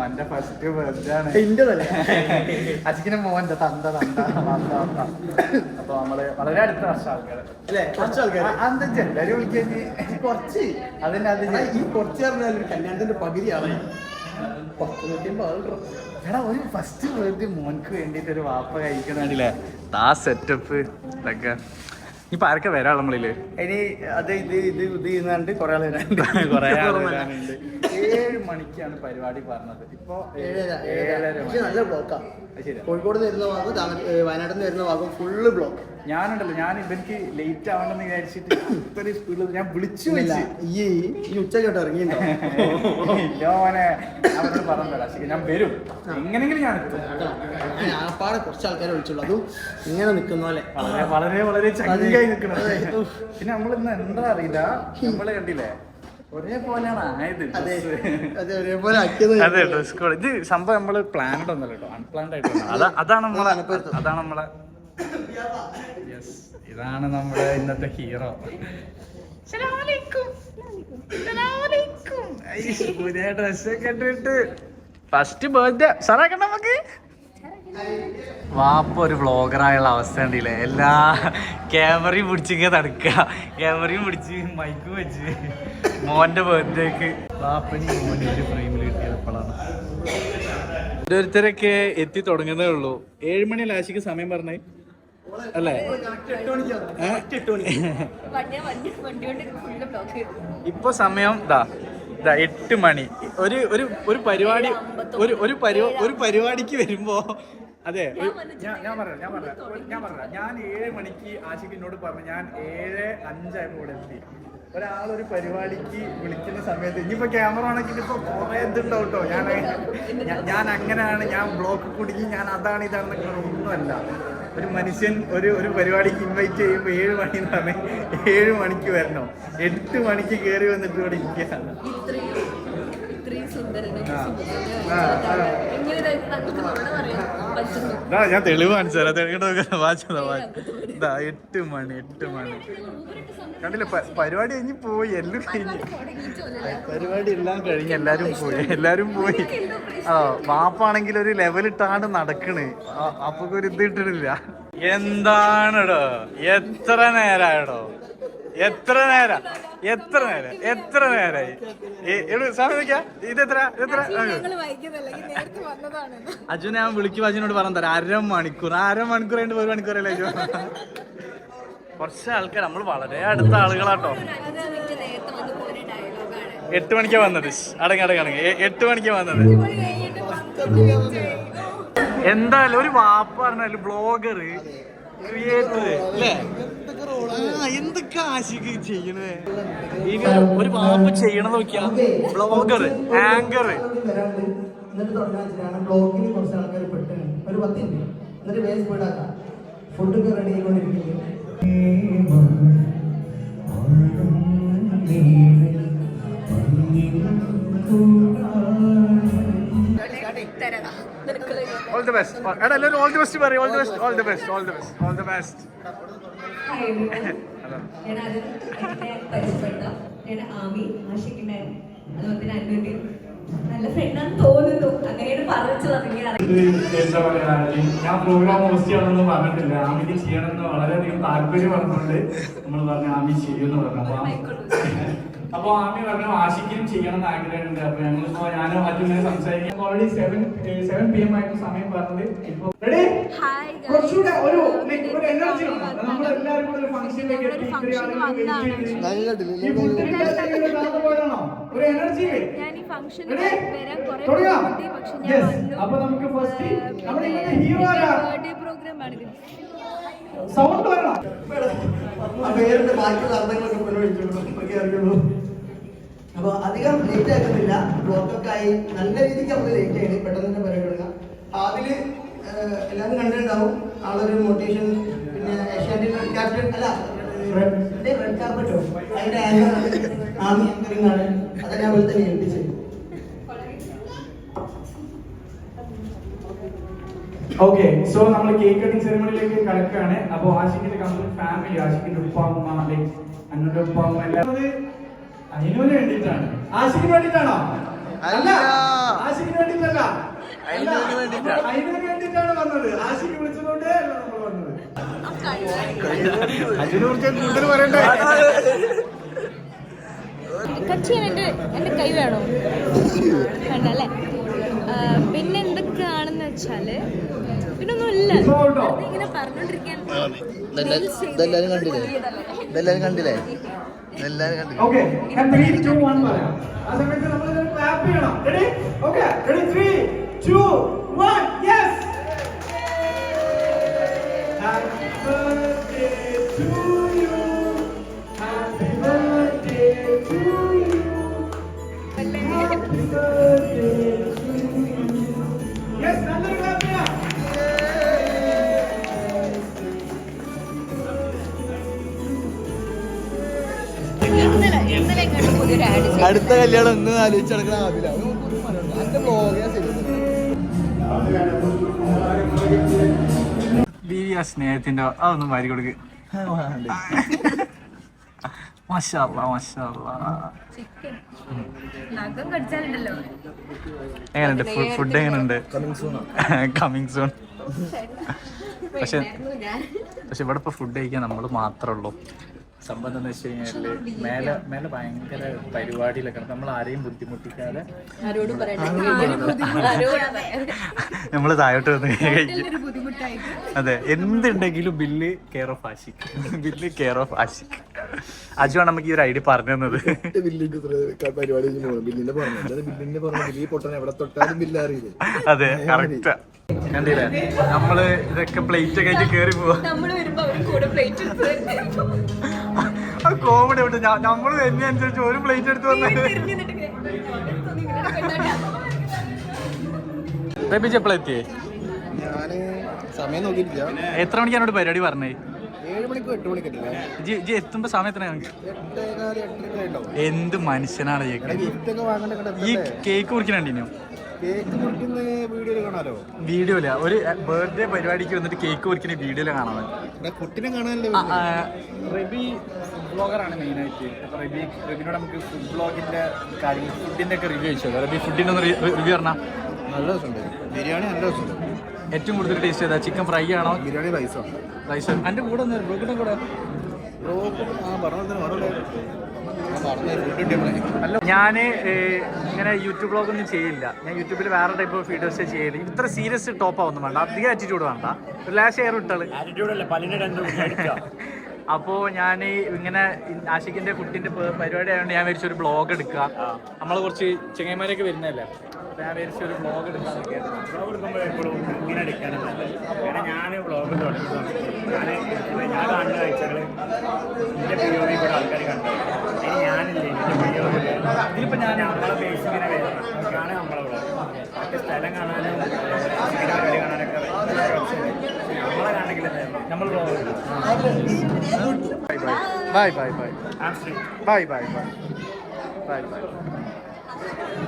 മോന്റെ first birthday ആണ്. ഇന്റതല്ലേ അച്ഛക്കിന്റെ മോന്റെ തന്ത. അപ്പൊ നമ്മള് വളരെ അടുത്ത വർഷം ആൾക്കാര് അല്ലേ? കുറച്ച് ആൾക്കാർ എന്താ എല്ലാരും വിളിക്കാൻ കുറച്ച് അതിന്റെ അത് ഈ കുറച്ച് പറഞ്ഞാൽ ഒരു കല്യാണത്തിന്റെ പകുതിയാണ്. 10-150 ആളുണ്ടോ? എടാ ഒരു ഫസ്റ്റ് ബർത്ത്ഡേ മോൻക്ക് വേണ്ടിട്ട് ഒരു വാപ്പ കഴിക്കണില്ലേ ആ സെറ്റപ്പ് ഇതൊക്കെ. ഇപ്പൊ ആരൊക്കെ വരാം നമ്മളില് ഇനി അത് ഇത് ചെയ്യുന്നുണ്ട് കുറെ ആൾ വരാനുണ്ട്. കൊറേ 7 മണിക്കാണ് പരിപാടി പറഞ്ഞത്. ഇപ്പൊ 7:30 പക്ഷെ നല്ല ബ്ലോക്കാ. ശരി. കോഴിക്കോട് നിന്ന് വരുന്ന ഭാഗം വയനാട്ടിൽ നിന്ന് വരുന്ന ഭാഗം ഫുള്ള് ബ്ലോക്ക്. ഞാനുണ്ടല്ലോ ഞാൻ ഇവർക്ക് ലേറ്റ് ആവണമെന്ന് വിചാരിച്ചിട്ട് ഇത്രയും സ്പീഡിൽ ഞാൻ വിളിച്ചു ഈ ഉച്ചക്കോട്ട് ഇറങ്ങിയിട്ടുണ്ടോ? ഇല്ലോനെ അവരോട് പറഞ്ഞതല്ല. ശരി ഞാൻ വരും എങ്ങനെങ്കിലും ഞാൻ ഞാപ്പാടെ കുറച്ച് ആൾക്കാരെ വിളിച്ചുള്ളൂ. അതും ഇങ്ങനെ നിൽക്കുന്ന പോലെ വളരെ വളരെ വളരെ ചങ്കായി നിൽക്കണം. പിന്നെ നമ്മളിന്ന് എന്താ അറിയില്ല, നമ്മള് കണ്ടില്ലേ ഒരേപോലെയാണ് ആയത്. ഒരേപോലെ ആക്കിയത്. അതെ ഡ്രസ് കോഡ് ഇത് സംഭവം നമ്മള് പ്ലാൻഡ് ഒന്നല്ല കേട്ടോ, അൺപ്ലാൻഡ് ആയിട്ട് അതാണ് നമ്മളെ ഇതാണ് നമ്മുടെ ഇന്നത്തെ ഹീറോ. പുതിയ ഡ്രസ്സൊക്കെ ഇട്ടിട്ട് ഫസ്റ്റ് ബർത്ത്ഡേ സാറാക്കണ്ട നമുക്ക്. വാപ്പ ഒരു വ്ളോഗറായുള്ള അവസ്ഥ ഉണ്ടല്ലേ, എല്ലാ ക്യാമറയും പിടിച്ചിങ്ങനെ തടുക്കുക, ക്യാമറയും പിടിച്ച് മൈക്കും വെച്ച് മോന്റെ ബർത്ത്ഡേക്ക് വാപ്പനി മോനെ ഒരു ഫ്രെയിമിൽ കിട്ടിയപ്പോഴാണ്. ഓരോരുത്തരൊക്കെ എത്തി തുടങ്ങുന്നേ ഉള്ളൂ. 7 മണി ലാശിക്ക് സമയം പറഞ്ഞേ അല്ലേ? ഇപ്പൊ സമയം 8 മണി. ഒരു പരിപാടിക്ക് വരുമ്പോ അതെ ഞാൻ പറഞ്ഞ ഞാൻ 7 മണിക്ക് ആശിക്ക് എന്നോട് പറഞ്ഞു, ഞാൻ 7:05 ഇവിടെ എത്തി. ഒരാളൊരു പരിപാടിക്ക് വിളിക്കുന്ന സമയത്ത് ഇനിയിപ്പോ ക്യാമറ ആണെങ്കിൽ ഇപ്പൊ കുറെ ഇതുണ്ടാവും കേട്ടോ. ഞാൻ അങ്ങനെയാണ്, ഞാൻ ബ്ലോക്ക് കുടുങ്ങി, ഞാൻ അതാണ് ഇതാണെന്നൊക്കെ ഒന്നുമല്ല. ഒരു മനുഷ്യൻ ഒരു പരിപാടിക്ക് ഇൻവൈറ്റ് ചെയ്യുമ്പോൾ 7 മണി എന്ന് പറഞ്ഞാൽ 7 മണിക്ക് വരണോ? 8 മണിക്ക് കയറി വന്നിട്ട് ഇവിടെ ഇരിക്കുകയാണ്. ഞാൻ തെളിവ് കാണിച്ചു തരാം. വായിച്ചതാ 8 മണി കണ്ടില്ല. പരിപാടി കഴിഞ്ഞ് പോയി, എല്ലാം കഴിഞ്ഞ് പരിപാടി എല്ലാം കഴിഞ്ഞ് എല്ലാരും പോയി. വാപ്പാണെങ്കിൽ ഒരു ലെവലിട്ടാണ്ട് നടക്കണ്. അപ്പൊ ഒരു ഇത് ഇട്ടിട്ടില്ല. എന്താണോ എത്ര നേരായടോ, എത്ര നേരായി സമയം ഇതെത്ര അജുനെ ഞാൻ വിളിക്കും. അജുനോട് പറഞ്ഞു തരാം, അരമണിക്കൂർ കഴിഞ്ഞിട്ട് 1 മണിക്കൂറല്ലേ അജു. കുറച്ച് ആൾക്കാർ, നമ്മൾ വളരെ അടുത്ത ആളുകളാട്ടോ. 8 മണിക്കാ വന്നത്. അടങ്ങി 8 മണിക്കാ വന്നത്. എന്തായാലും ഒരു വാപ്പ പറഞ്ഞാല് ബ്ലോഗർ, ക്രിയേറ്റർ അല്ലേ, എന്തൊക്കെ ആശിക്ക് ചെയ്യണേ. ഒരു വാപ്പ ചെയ്യണത് നോക്കിയാ, ബ്ലോഗർ, ആങ്കർ. ഫുഡൊക്കെ റെഡി ആയിക്കൊണ്ടിരിക്കുന്നു. All the best. എടാ എല്ലാവരും all the best പറയും. All the best. ആമി, ആഷിക്കിന്റെ അതുപോലെ തന്നെ നല്ല ഫ്രണ്ടാന്ന് തോന്നുന്നു. അങ്ങനെയാണ് പറഞ്ഞു തുടങ്ങിയത്. എന്താ പറയാ, ഞാൻ പ്രോഗ്രാം ഹോസ്റ്റ് ചെയ്യണമെന്ന് പറഞ്ഞിട്ടില്ല. ആമിക്ക് ചെയ്യണമെന്ന് വളരെയധികം താല്പര്യം പറഞ്ഞുകൊണ്ട് നമ്മൾ പറഞ്ഞു ആമി ചെയ്യുമെന്ന് പറഞ്ഞു. അപ്പൊ ആമി പറഞ്ഞു ആഷിക്കും ചെയ്യണം എന്ന് ആഗ്രഹമുണ്ട്. അപ്പൊ ഞങ്ങളിപ്പോ ഞാനും മറ്റും സംസാരിക്കാൻ ഓൾറെഡി 7 PM ആയിട്ട് സമയം പറഞ്ഞത്. ഇപ്പൊ റെഡി കുറച്ചുകൂടെ ഒരു എനർജി നമ്മളെല്ലാവരും കൂടെ ഒരു ഫംഗ്ഷനിലേക്ക് എത്തി. ഒരു എനർജി അപ്പൊ നമുക്ക് ഫസ്റ്റ് സൗണ്ട് വരണം. ബാക്കിയുള്ള അർത്ഥങ്ങളൊക്കെ അറിയുള്ളൂ. അപ്പൊ അധികം ലേറ്റ് ആക്കുന്നില്ല. ബ്ലോക്കൊക്കെ ആയി നല്ല രീതിക്ക് നമുക്ക് ലേറ്റ് ആയി. പെട്ടെന്ന് തന്നെ പരിപാടി തുടങ്ങാം. അതില് എല്ലാവരും കണ്ടിട്ടുണ്ടാവും ആളൊരു മോട്ടിവേഷൻ, പിന്നെ ഏഷ്യാനെറ്റ് ക്യാപ്റ്റൻ അല്ല റെഡ് കാർപ്പറ്റോ അതിന്റെ ആമി ആങ്കറിംഗ് ആണ്. അതെ ഞാൻ പോലെ തന്നെ ഏൽപ്പിച്ചത്. ഓക്കെ, സോ നമ്മൾ കേക്ക് കട്ടിംഗ് സെറിമണിയിലേക്ക് കടക്കുകയാണ്. അപ്പൊ ആഷിക്കിന്റെ കംപ്ലീറ്റ് ഫാമിലി, ആഷിക്കിന്റെ ഉപ്പ അമ്മ, അന്നൂന്റെ ഉപ്പ അമ്മ എല്ലാവരും അതിനു വേണ്ടിയിട്ടാണ്. ആഷിക്കിന് വേണ്ടിയിട്ടാണോ? അല്ല ആശിക്കിന് വേണ്ടിയിട്ടല്ല, അതിന് വേണ്ടിയിട്ടാണ് വന്നത്. ആശിക്ക് വിളിച്ചതുകൊണ്ടേ അല്ല നമ്മൾ വന്നത്. അതിനെ കുറിച്ച് കൂടുതൽ പറയണ്ടേ? കട്ട് ചെയ്യാൻ എൻ്റെ കൈ വേണോ വേണ്ടല്ലേ? പിന്നെ എന്തൊക്കെയാണെന്ന് വെച്ചാല് പിന്നൊന്നും ഇല്ല, ഇങ്ങനെ പറഞ്ഞോണ്ടിരിക്കാൻ. ഓക്കേ, ഞാൻ 3, 2, 1 പറയാം. ആ സമയത്ത് നമ്മൾ ക്ലാപ്പ് ചെയ്യണം. Ready? Okay, ready? 3, 2, 1, yes. Happy birthday to you, happy birthday to you, happy birthday to you. Yes, നല്ലൊരു ക്ലാപ്പ് ചെയ്യാം. ഇന്നലെ ഇങ്ങോട്ട് പുതിയൊരു ആഡ് ചെയ്തു. അടുത്ത കല്യാണം ഒന്ന് ആലോചിച്ച് നടക്കണ ബീവി ആ സ്നേഹത്തിന്റെ അതൊന്നും വാരി കൊടുക്ക്. മാഷാ അല്ലാ, മാഷാ അല്ലാ. ചിക്കൻ നഖം കടിച്ചാലുണ്ടല്ലോ. എങ്ങനെയുണ്ട് ഫുഡ്? എങ്ങനെയുണ്ട്? Coming soon. പക്ഷെ ഇവിടെ ഇപ്പൊ ഫുഡ് കഴിക്കാൻ നമ്മൾ മാത്രമേ ഉള്ളൂ. സംഭവം എന്താണെന്ന് വെച്ച് കഴിഞ്ഞാല് മേലെ ഭയങ്കര പരിപാടിയിലൊക്കെ നമ്മൾ ആരെയും ബുദ്ധിമുട്ടിക്കാതെ നമ്മൾ താഴോട്ട് വന്ന് കഴിക്കും. അതെ, എന്തുണ്ടെങ്കിലും bill care of Ashiq, bill care of Ashiq. അജുവാണ് നമുക്ക് ഈ ഒരു ഐഡിയ പറഞ്ഞു തന്നത്. അതെ, കറക്റ്റാ. കണ്ടില്ലേ, നമ്മള് ഇതൊക്കെ പ്ലേറ്റ് കഴിച്ച് കേറി പോവാ. കോമഡി ഉണ്ട്. നമ്മള് എന്നെ അനുസരിച്ച് ഒരു പ്ലേറ്റ് എടുത്ത് വന്നത്. എപ്പോഴെത്തിയേ? ഞാന് സമയം നോക്കിയിട്ടില്ല. എത്ര മണിക്കാണോട് പരിപാടി പറഞ്ഞേ? 7 മണിക്കോ 8 മണിക്കല്ലേ? ജി എത്തുമ്പോ സമയത്തിന് 8:15 എന്ത് മനുഷ്യനാണ് ഗിഫ്റ്റ് ഒക്കെ വാങ്ങണ്ട. ഈ കേക്ക് മുറിക്കണോ? കേക്ക് മുറിക്കുന്ന വീഡിയോയിൽ കാണാലോ. വീഡിയോയില ഒരു ബർത്ത്ഡേ പരിപാടിക്ക് വന്നിട്ട് കേക്ക് മുറിക്കുന്ന വീഡിയോയില് കാണാൻ. കുട്ടിനെ കാണാനല്ലേ? റബി ബ്ലോഗറാണ് മെയിനായിട്ട്. റബിനോട് നമുക്ക് ഫുഡ് ബ്ലോഗിന്റെ കാര്യങ്ങൾ, ഫുഡിന്റെ ഒക്കെ റിവ്യൂ ചോദിച്ചോ. റബി ഫുഡിന്റെ ഒന്ന് റിവ്യൂ പറഞ്ഞാൽ. നല്ല രസമുണ്ട് ബിരിയാണി, നല്ല രസമുണ്ട്. ഏറ്റവും കൂടുതൽ ടേസ്റ്റ് ചെയ്താ ചിക്കൻ ഫ്രൈ ആണോ ബിരിയാണി റൈസോ? റൈസ്. എൻ്റെ കൂടെ ഒന്ന് ബ്ലോഗിന്റെ കൂടെ അല്ല, ഞാൻ ഇങ്ങനെ യൂട്യൂബ് ബ്ലോഗൊന്നും ചെയ്യില്ല. ഞാൻ യൂട്യൂബിൽ വേറെ ടൈപ്പ് ഓഫ് വീഡിയോസ് ചെയ്യില്ല. ഇത്ര സീരിയസ് ടോപ്പാവൊന്നും വേണ്ട, അധികം ആറ്റിറ്റ്യൂഡ് വേണ്ട, ഒരു ലാഷ് എയർ ഇട്ടാള്. അപ്പോൾ ഞാൻ ഇങ്ങനെ ആഷിക്കിന്റെ കുട്ടിന്റെ പരിപാടി ആയതുകൊണ്ട് ഞാൻ വിചാരിച്ചൊരു ബ്ലോഗ് എടുക്കുക. നമ്മൾ കുറച്ച് ചെങ്ങന്മാരൊക്കെ വരുന്നതല്ലേ, അപ്പോൾ ഞാൻ വിചാരിച്ചൊരു ബ്ലോഗ് എടുക്കാനൊക്കെ. ബ്ലോഗ് എടുക്കുമ്പോൾ എപ്പോഴും ഇങ്ങനെ എടുക്കാനും നല്ലത്. കാരണം ഞാൻ ബ്ലോഗ് തുടങ്ങി ഞാൻ കാണുന്ന കാഴ്ചകൾ എൻ്റെ പിഒവി കൂടെ ആൾക്കാർ കണ്ടു. അതിന് ഞാനില്ലേ എൻ്റെ പിഒവി ഇതിലിപ്പോൾ ഞാൻ നമ്മളെ ബേസ് ഇങ്ങനെ വരണം. അതൊക്കെയാണ് നമ്മളെ ബ്ലോഗ്. മറ്റേ സ്ഥലം കാണാനും പരിപാടി കാണാനൊക്കെ നമ്മളെ കാണെങ്കിൽ നമ്മൾ ബ്ലോഗ് ബൈ ബൈ ബൈ ആം Sree bye bye bye bye by.